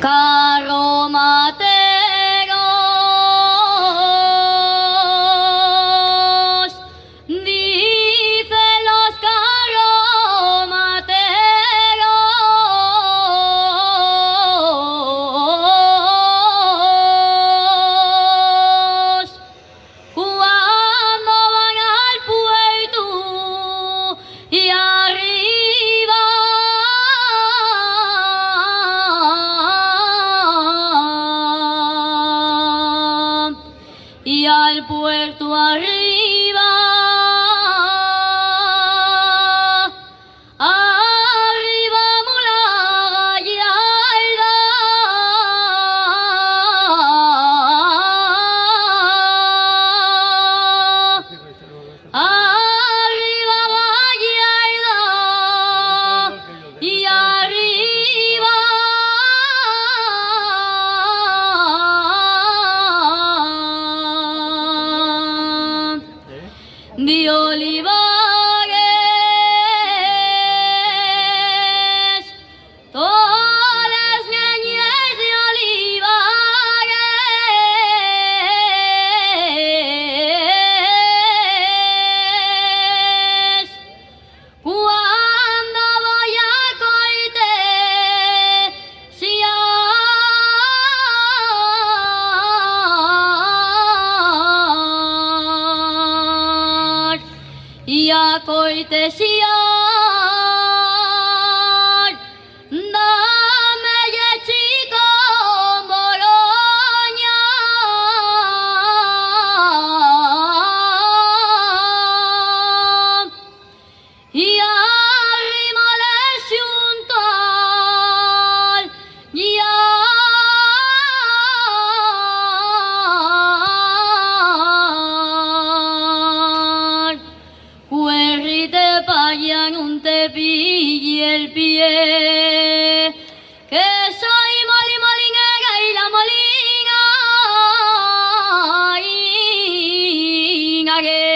Carromateros, dicen los carromateros, cuando van al puerto y arriba y al puerto arriba, arriba muralla arriba Gallarda y arriba de Olivares, todas las niñas de Olivares, cuando voy a Coitesiar y a Coitesiar, dame ya chico Boloña y arrímales junto al yar. Cuerri te payan un te pille el pie, que soy molinera y la molina, que